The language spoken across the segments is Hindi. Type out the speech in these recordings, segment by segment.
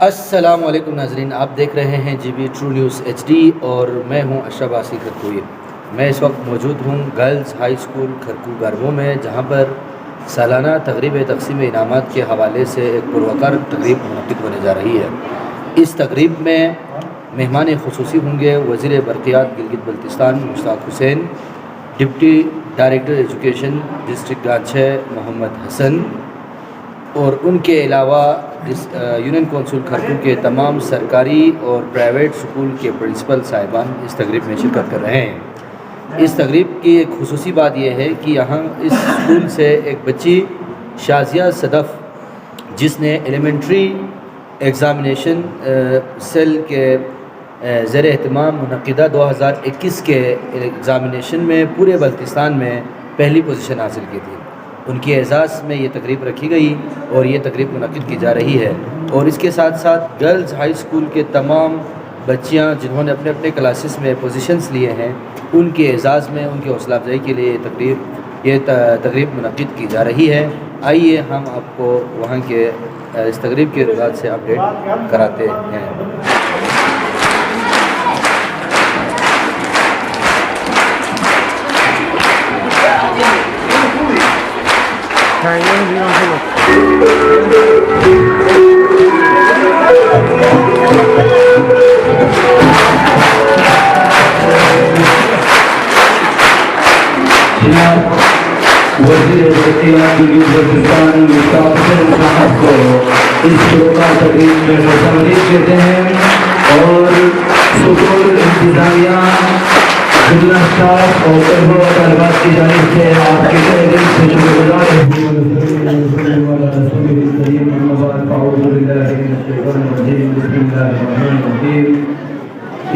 अस्सलामुअलैकुम नाज़रीन, आप देख रहे हैं GB ट्रू न्यूज़ HD और मैं हूं अशरफ आसिफ खरकूई। मैं इस वक्त मौजूद हूं गर्ल्स हाई स्कूल खरकू गारवो में, जहां पर सालाना तकरीब तकसीम इनामात के हवाले से एक पुरवकार तकरीब मुनक़िद होने जा रही है। इस तकरीब में मेहमान खुसूसी होंगे वज़ीर बरक़ियात Gilgit Baltistan Mushtaq Hussain, deputy director education district Ghanche Mohammad Hasan और उनके अलावा यूनियन कौंसिल खरकू के तमाम सरकारी और प्राइवेट स्कूल के प्रिंसिपल साहिबान इस तकरीब में शिरकत कर रहे हैं। इस तकरीब की एक खुसूसी बात यह है कि यहाँ इस स्कूल से एक बच्ची शाज़िया सदफ़, जिसने एलिमेंट्री एग्ज़ामिनेशन सेल के ज़ेर एहतमाम मुनक़िदा 2021 के एग्ज़ामिनेशन में पूरे बल्तिस्तान में पहली पोजीशन हासिल की थी, उनके एज़ाज़ में ये तकरीब रखी गई और ये तकरीब मुनक़िद की जा रही है। और इसके साथ साथ गर्ल्स हाई स्कूल के तमाम बच्चियाँ जिन्होंने अपने अपने क्लासेस में पोजीशंस लिए हैं, उनके एज़ाज़ में उनकी हौसला अफजाई के लिए ये तकरीब मुनक़िद की जा रही है। आइए हम आपको वहाँ के इस तकरीब के रिज़ल्ट से अपडेट कराते हैं। वज़ीर बरक़ियात गिलगित बल्तिस्तान मुश्ताक हुसैन साहब को इस पुरवकार तकरीब में खुशामदीद कहते हैं और स्कूल इंतज़ामिया, जुमला स्टाफ और तलबा व तालिबात की जानिब से आपके तहे दिल से शुक्रगुज़ार हैं।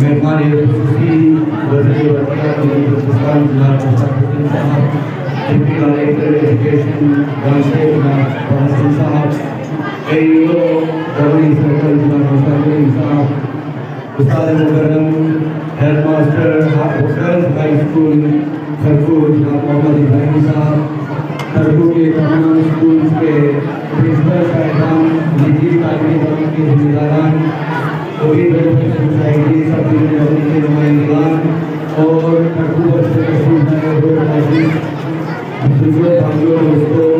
मेहमान खुसूसी वज़ीर बरक़ियात गिलगित बल्तिस्तान जनाब मुश्ताक हुसैन साहब, डिप्टी डायरेक्टर एजुकेशन गांछे जनाब हसन साहब, AEO गवर्निंग सर्कल जनाब मुश्ताक साहब, उस्ताद मुकर्रम हेडमास्टर गर्ल्स हाई स्कूल खरकू जनाब मोहम्मद इब्राहिम साहब, खरकू के तमाम स्कूल के प्रिंसिपल साहिबान, निजी तालीमी इदारों के ज़िम्मेदारान, सभी वेलफेयर सोसाइटी सब के नुमाइंदगान और खरकू बुजुर्गों, भाइयों, दोस्तों,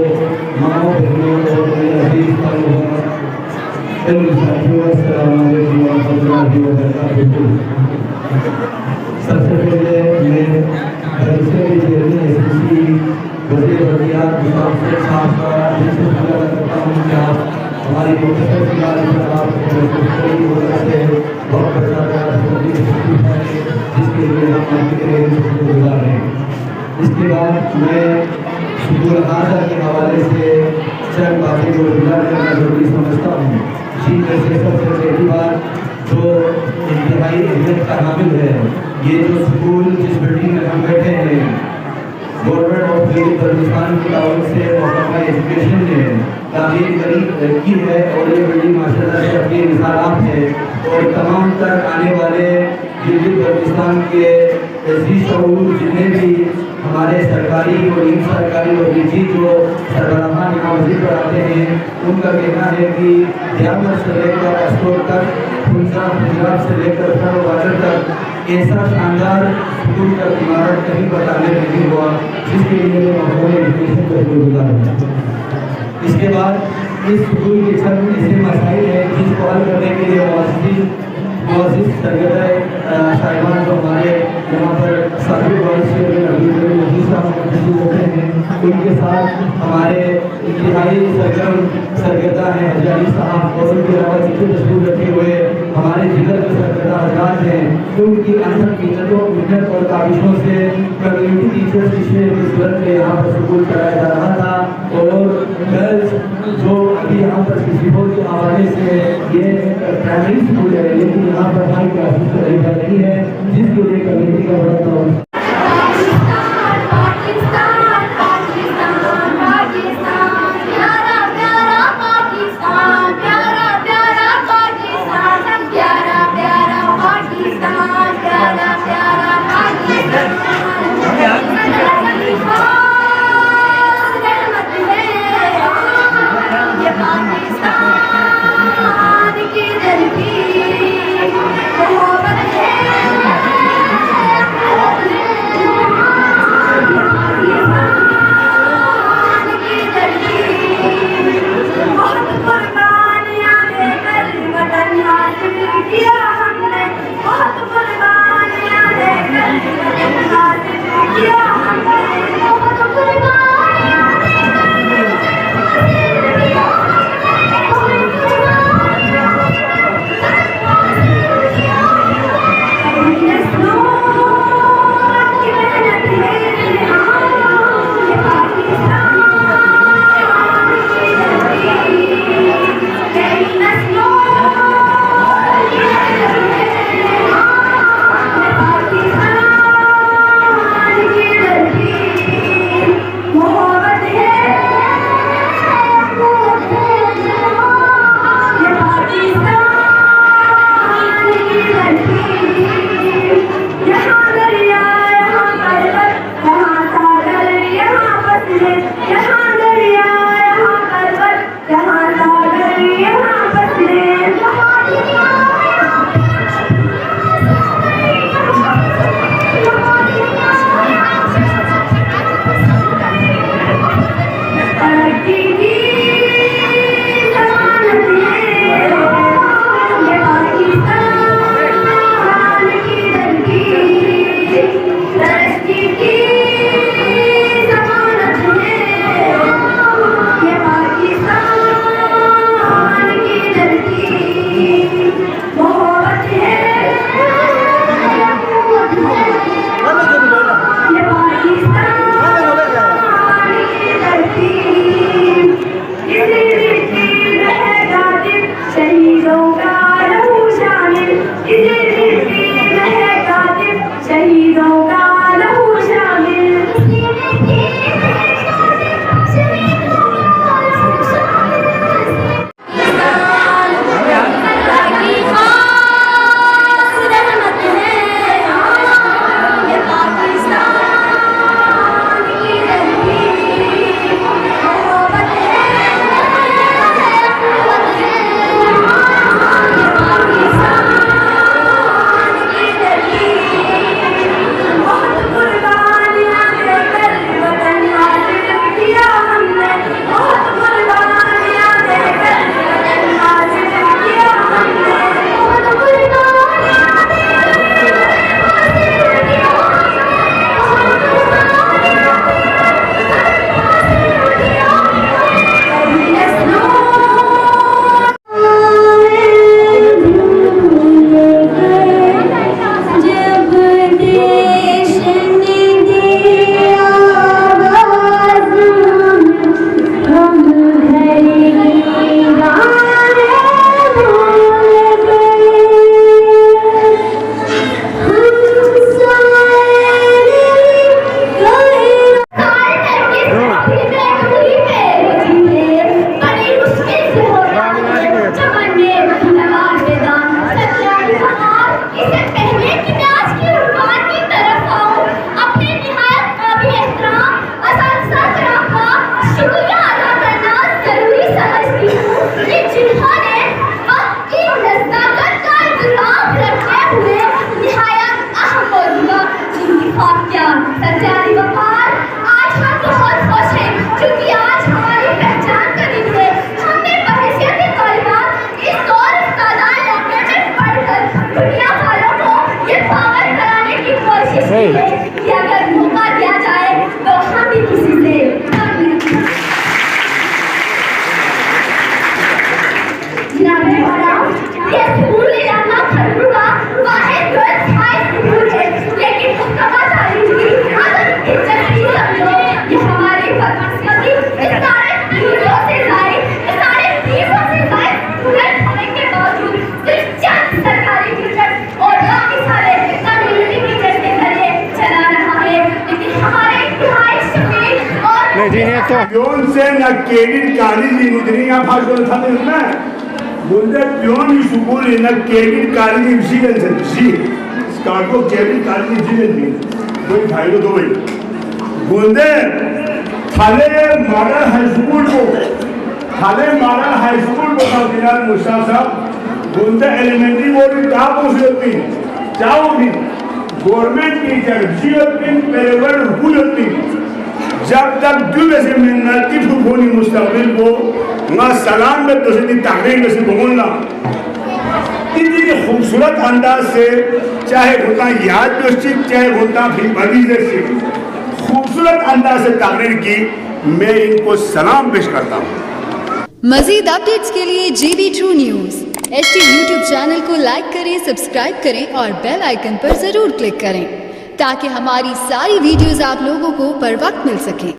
माओ बहनों और मेरे अजीज साथियों, सबसे पहले मैं वज़ीर बरक़ियात मुश्ताक हुसैन साहब का दिल से शुक्रिया करता हूँ कि आप हमारी मुख्तसर फिलहाल आप बहुत बड़ा है, जिसके लिए हम आपके शुक्रगुज़ार हैं। इसके बाद मैं शुक्र अदा के हवाले से चंद बातें को गुजार करना ज़रूरी समझता हूँ। जी, वैसे सबसे पहली बात जो इंतहाई अहमियत का हामिल है, ये जो स्कूल जिस बिल्डिंग में हम बैठे हैं, गवर्नमेंट ऑफ गिलगित बल्तिस्तान की ताउन से महकमा एजुकेशन ने तामीर की है और ये बिल्डिंग माशाअल्लाह से अपनी मिसालात है और तमाम तक आने वाले गिलगित बल्तिस्तान के ऐसी शऊर जितने भी हमारे सरकारी और इन सरकारी और निजी जो सरबराहान यहाँ वज़ीर पर आते हैं, उनका कहना है कि ध्यान से लेकर अस्टोर तक, पंजाब से लेकर वाटर तक ऐसा शानदार स्कूल का इमारत कहीं पर तामीर नहीं हुआ, जिसके लिए महकमा एजुकेशन का शुक्रगुज़ार है। इसके बाद इस स्कूल के छत ऐसे मसाइल हैं जिसको हल करने के लिए मुआज़िज़ सरगर्दा साहिबान जो हमारे यहाँ पर साबिक़ होते हैं, उनके साथ हमारे इंतहाई सरगर्दा हैं हजारी साहब और उनके अलावा नीचे तस्वीर रखे हुए हमारे जिगर के सरगर्दा हजरात हैं। उनकी अनहद मेहनत और काविशों से कम्युनिटी टीचर्स की सूरत में यहाँ पर स्कूल कराया जा रहा था और गर्ल्स जो अभी यहाँ पर किसी के हवाले से ये प्राइमरी स्कूल है, लेकिन यहाँ पर हाई क्लासेस नहीं है, जिसके लिए कम्युनिटी का बड़ा pion se na kedin kali mudri ya phashon thame na bunde pion sukul na kedin kali vision se skarko kedin kali vision ni koi bhai do bhai bunde thale model high school ko Dinar Musa sahab bunde elementary board top होती चाहो भी गवर्नमेंट टीचर जीवन पेरेवर हुई होती जब तक दुबे से मिन्नती फुफोनी मुस्तकबिल को ना सलाम में तो से तारीख में से बोलना इतनी खूबसूरत अंदाज से चाहे होता याद दोस्ती चाहे होता भी बगीचे से खूबसूरत अंदाज से तारीख की मैं इनको सलाम पेश करता हूँ। मजीद अपडेट्स के लिए GB true news HD YouTube channel को लाइक करें, सब्सक्राइब करें और बेल आइकन पर जरूर क्लिक करें ताकि हमारी सारी वीडियोस आप लोगों को बर वक्त मिल सकें।